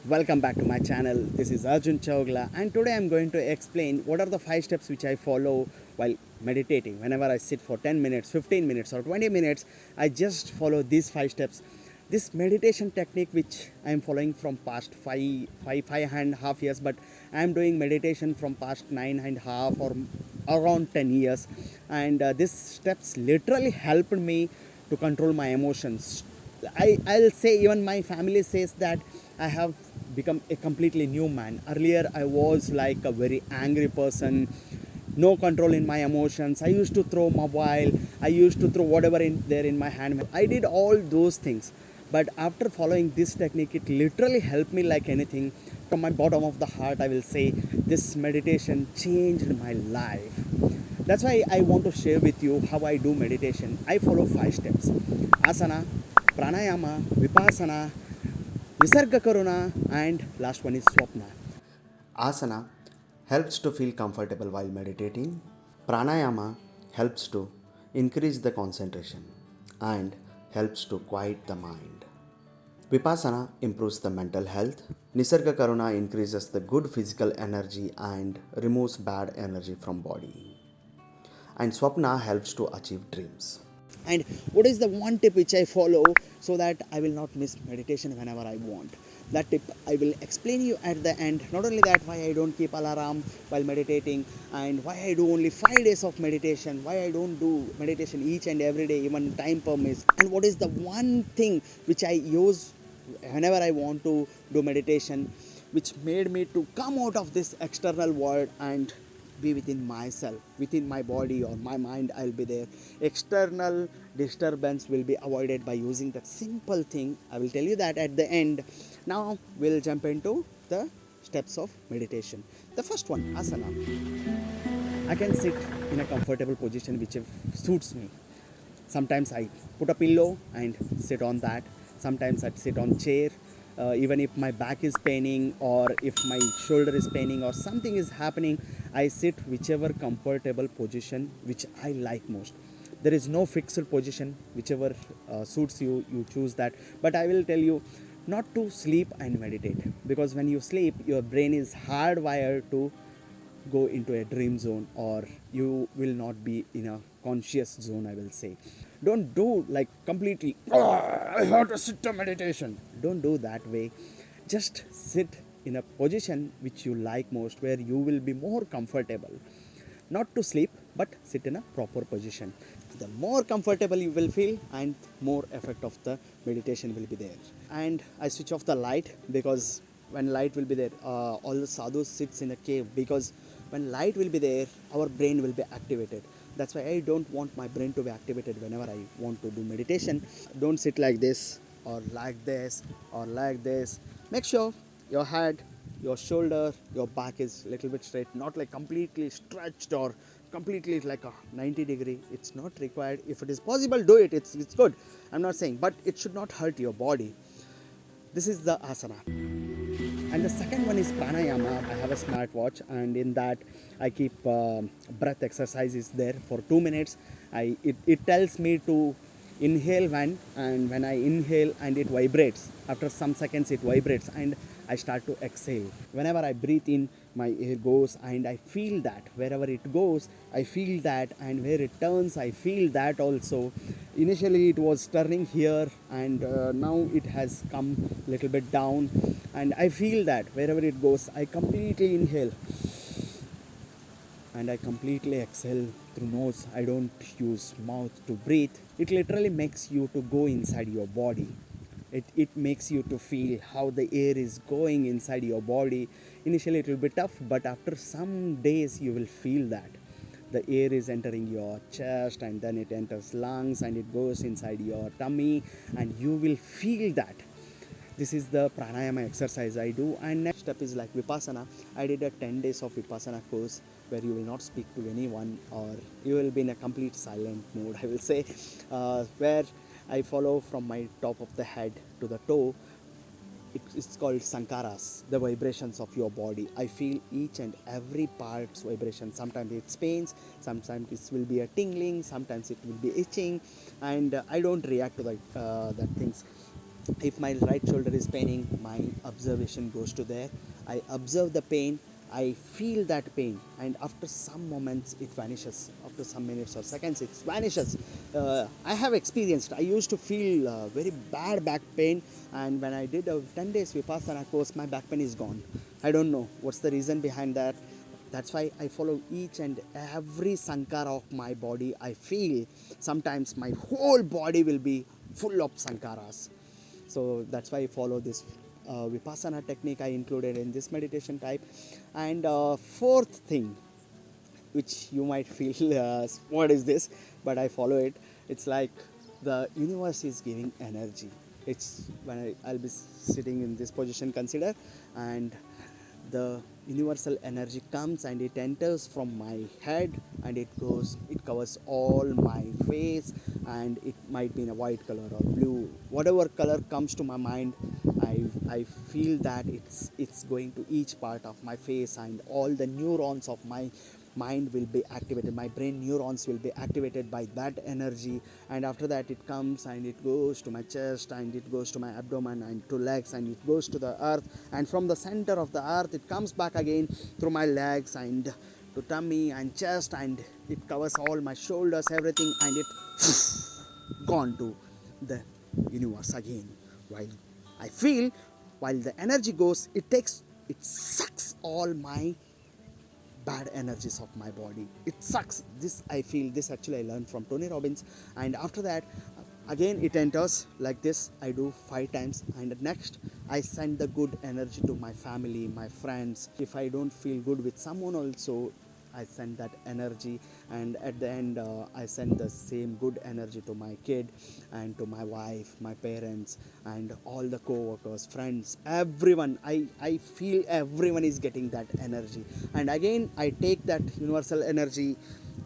Welcome back to my channel. This is Arjun Chowgla, and today I'm going to explain what are the 5 steps which I follow while meditating. Whenever I sit for 10 minutes, 15 minutes, or 20 minutes, I just follow these 5 steps. This meditation technique, which I am following from past five and a half years, but I am doing meditation from past 9.5 or around 10 years, and these steps literally helped me to control my emotions. I'll say even my family says that I have become a completely new man. Earlier I was like a very angry person, no control in my emotions. I used to throw mobile, I used to throw whatever in there in my hand. I did all those things. But after following this technique, it literally helped me like anything. From my bottom of the heart, I will say this meditation changed my life. That's why I want to share with you how I do meditation. I follow 5 steps: asana, pranayama, vipassana, nisarga karuna, and last one is swapna. Asana helps to feel comfortable while meditating. Pranayama helps to increase the concentration and helps to quiet the mind. Vipassana improves the mental health. Nisarga Karuna increases the good physical energy and removes bad energy from body. And Swapna helps to achieve dreams. And what is the one tip which I follow so that I will not miss meditation whenever I want? That tip I will explain you at the end. Not only that, why I don't keep alarm while meditating, and why I do only 5 days of meditation, why I don't do meditation each and every day, even time permits, and what is the one thing which I use whenever I want to do meditation, which made me to come out of this external world and be within myself, within my body or my mind. I'll be there. External disturbance will be avoided by using that simple thing. I will tell you that at the end. Now we'll jump into the steps of meditation. The first one, asana. I can sit in a comfortable position which suits me. Sometimes I put a pillow and sit on that. Sometimes I sit on chair. Even if my back is paining or if my shoulder is paining or something is happening, I sit whichever comfortable position which I like most. There is no fixed position, whichever suits you, you choose that. But I will tell you not to sleep and meditate, because when you sleep, your brain is hardwired to go into a dream zone, or you will not be in a conscious zone, I will say. Don't do like completely, I have to sit to meditation. Don't do that way. Just sit in a position which you like most, where you will be more comfortable. Not to sleep, but sit in a proper position. The more comfortable you will feel, and more effect of the meditation will be there. And I switch off the light, because when light will be there, all the sadhus sits in a cave, because when light will be there, our brain will be activated. That's why I don't want my brain to be activated whenever I want to do meditation. Don't sit like this or like this or like this. Make sure your head, your shoulder, your back is little bit straight, not like completely stretched or completely like a 90-degree. It's not required. If it is possible, do it. It's good. I'm not saying, but it should not hurt your body. This is the asana. And the second one is pranayama. I have a smartwatch, and in that I keep breath exercises there for 2 minutes. It tells me to inhale when, and when I inhale and it vibrates. After some seconds, it vibrates, and I start to exhale. Whenever I breathe in, my air goes, and I feel that wherever it goes, I feel that, and where it turns, I feel that also. Initially, it was turning here, and now it has come little bit down, and I feel that wherever it goes, I completely inhale and I completely exhale through nose. I don't use mouth to breathe. It literally makes you to go inside your body. It makes you to feel how the air is going inside your body. Initially it will be tough, but after some days you will feel that the air is entering your chest, and then it enters lungs, and it goes inside your tummy, and you will feel that. This is the pranayama exercise I do. And next step is like vipassana. I did a 10 days of vipassana course, where you will not speak to anyone, or you will be in a complete silent mode, I will say, where I follow from my top of the head to the toe. It's called sankaras, the vibrations of your body. I feel each and every part's vibration. Sometimes it pains, sometimes it will be a tingling, sometimes it will be itching, and I don't react to that things. If my right shoulder is paining, my observation goes to there. I observe the pain, I feel that pain, and after some moments it vanishes. After some minutes or seconds it vanishes. I have experienced, I used to feel very bad back pain, and when I did a 10 days Vipassana course, my back pain is gone. I don't know what's the reason behind that. That's why I follow each and every sankara of my body. I feel sometimes my whole body will be full of sankaras. So that's why I follow this Vipassana technique I included in this meditation type. And fourth thing, which you might feel, what is this? But I follow it. It's like the universe is giving energy. It's when I'll be sitting in this position, consider, and the universal energy comes and it enters from my head and it covers all my face, and it might be in a white color or blue, whatever color comes to my mind. I feel that it's going to each part of my face, and all the neurons of my mind will be activated, my brain neurons will be activated by that energy. And after that it comes and it goes to my chest, and it goes to my abdomen and to legs, and it goes to the earth, and from the center of the earth it comes back again through my legs and to tummy and chest, and it covers all my shoulders, everything, and it gone to the universe again. While I feel, while the energy goes, it sucks all my bad energies of my body. It sucks. This I feel, this actually I learned from Tony Robbins. And after that, again it enters like this. I do 5 times, and next I send the good energy to my family, my friends. If I don't feel good with someone also, I send that energy, and at the end I send the same good energy to my kid and to my wife, my parents, and all the co-workers, friends, everyone. I feel everyone is getting that energy, and again I take that universal energy.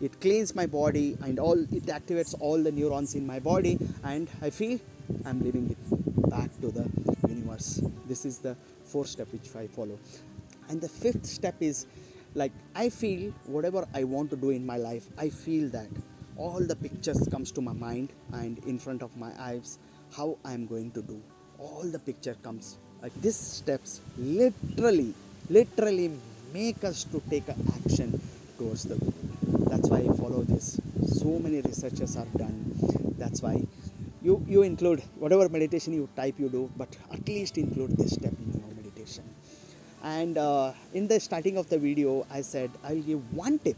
It cleans my body, and all it activates all the neurons in my body, and I feel I'm leaving it back to the universe. This is the fourth step which I follow. And the fifth step is, like, I feel whatever I want to do in my life, I feel that all the pictures comes to my mind and in front of my eyes, how I'm going to do. All the picture comes. Like, these steps literally make us to take an action towards the goal. That's why I follow this. So many researchers are done. That's why you include whatever meditation you type you do, but at least include this step in your meditation. And in the starting of the video I said I'll give one tip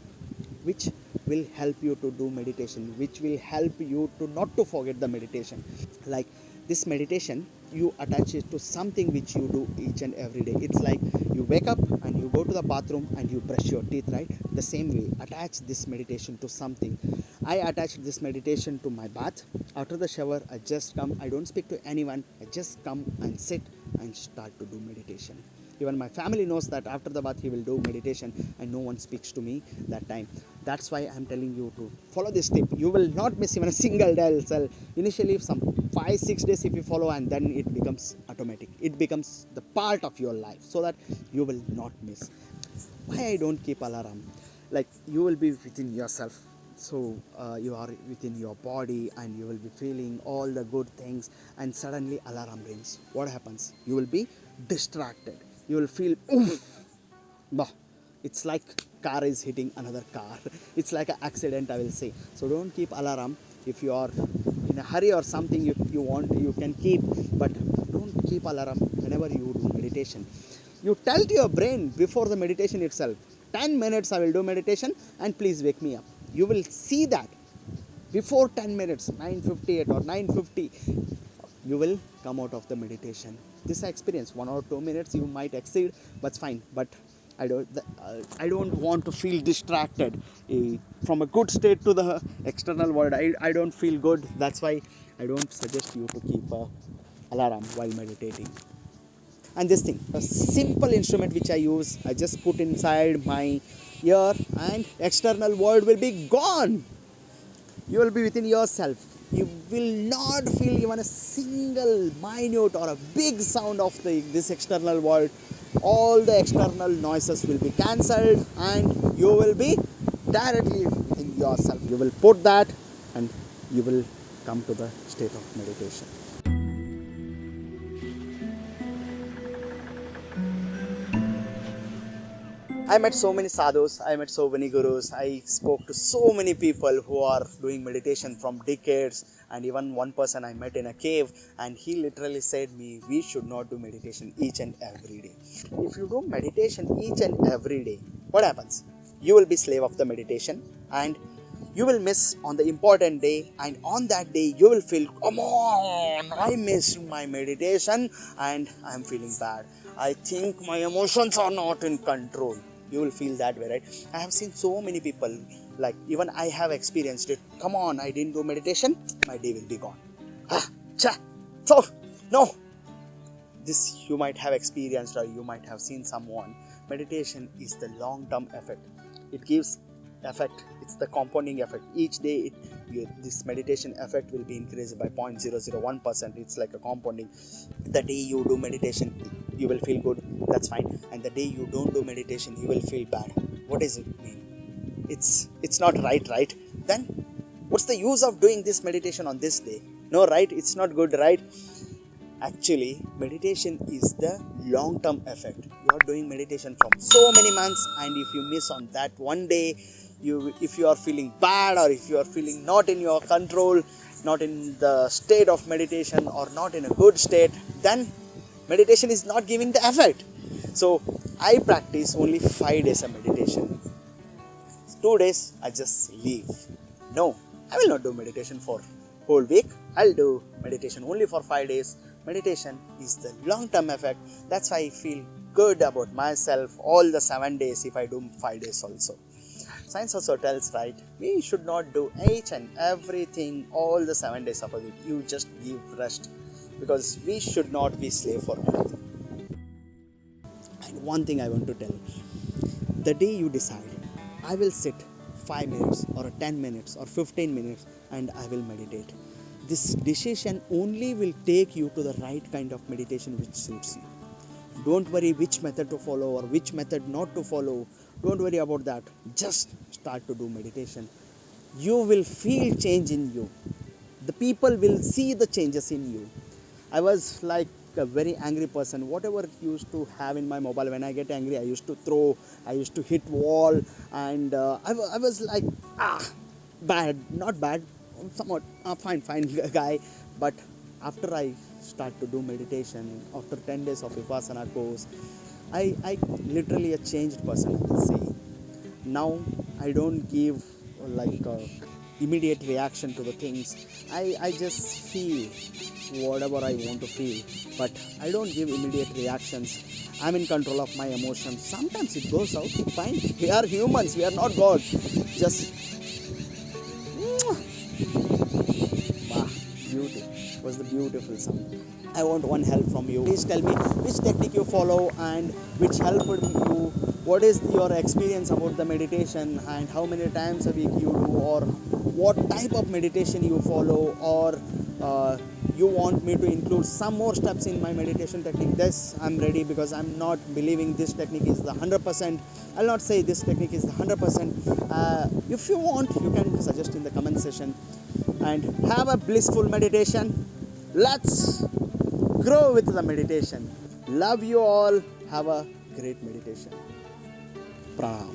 which will help you to do meditation, which will help you to not to forget the meditation. Like, this meditation, you attach it to something which you do each and every day. It's like you wake up and you go to the bathroom and you brush your teeth, right? The same way, attach this meditation to something. I attached this meditation to my bath. After the shower, I just come, I don't speak to anyone, I just come and sit and start to do meditation. Even my family knows that after the bath he will do meditation, and no one speaks to me that time. That's why I'm telling you to follow this tip. You will not miss even a single day. So initially some 5-6 days if you follow, and then it becomes automatic. It becomes the part of your life, so that you will not miss. Why I don't keep alarm? Like, you will be within yourself. So you are within your body and you will be feeling all the good things, and suddenly alarm rings. What happens? You will be distracted. You will feel, bah, it's like car is hitting another car. It's like an accident, I will say. So don't keep alarm. If you are in a hurry or something, you want, you can keep, but don't keep alarm whenever you do meditation. You tell to your brain before the meditation itself, 10 minutes I will do meditation, and please wake me up. You will see that before 10 minutes, 9:58 or 9:50, you will come out of the meditation. This experience, 1 or 2 minutes you might exceed, but it's fine. But I don't want to feel distracted from a good state to the external world. I don't feel good. That's why I don't suggest you to keep a alarm while meditating. And this thing, a simple instrument which I use, I just put inside my ear, and external world will be gone. You will be within yourself. You will not feel even a single minute or a big sound of this external world. All the external noises will be cancelled, and you will be directly in yourself. You will put that, and you will come to the state of meditation. I met so many sadhus, I met so many gurus, I spoke to so many people who are doing meditation from decades, and even one person I met in a cave, and he literally said me, we should not do meditation each and every day. If you do meditation each and every day, what happens? You will be slave of the meditation, and you will miss on the important day, and on that day you will feel, come on, I missed my meditation and I'm feeling bad. I think my emotions are not in control. You will feel that way, right? I have seen so many people, like even I have experienced it. Come on, I didn't do meditation, my day will be gone. So no, this you might have experienced, or you might have seen someone. Meditation is the long-term effect. It gives effect. It's the compounding effect. Each day this meditation effect will be increased by 0.001%. It's like a compounding. The day you do meditation, you will feel good, that's fine, and the day you don't do meditation, you will feel bad. What does it mean? It's not right? Then what's the use of doing this meditation on this day? No, right? It's not good, right? Actually, meditation is the long-term effect. You are doing meditation from so many months, and if you miss on that one day, if you are feeling bad, or if you are feeling not in your control, not in the state of meditation, or not in a good state, then meditation is not giving the effect. So I practice only 5 days of meditation. 2 days I just leave. No, I will not do meditation for whole week. I'll do meditation only for 5 days. Meditation is the long-term effect. That's why I feel good about myself all the 7 days if I do 5 days also. Science also tells, right, we should not do each and everything all the 7 days of a week. You just give rest, because we should not be slave for anything. And one thing I want to tell, the day you decide, I will sit 5 minutes or 10 minutes or 15 minutes and I will meditate. This decision only will take you to the right kind of meditation which suits you. Don't worry which method to follow or which method not to follow. Don't worry about that. Just start to do meditation. You will feel change in you. The people will see the changes in you. I was like a very angry person. Whatever used to have in my mobile, when I get angry, I used to throw, I used to hit wall, and I was like, bad, not bad, somewhat fine guy. But after I start to do meditation, after 10 days of Vipassana course, I literally a changed person, I will say. Now I don't give like immediate reaction to the things. I just feel whatever I want to feel, but I don't give immediate reactions. I'm in control of my emotions. Sometimes it goes out, fine. We are humans, we are not God. Just wow, beauty. It was the beautiful sound. I want one help from you. Please tell me which technique you follow and which helped you. What is your experience about the meditation, and how many times a week you do, or what type of meditation you follow, or you want me to include some more steps in my meditation technique. This I'm ready, because I'm not believing this technique is the 100%. I'll not say this technique is the 100%. If you want, you can suggest in the comment section, and have a blissful meditation. Let's grow with the meditation. Love you all. Have a great meditation. Pranam.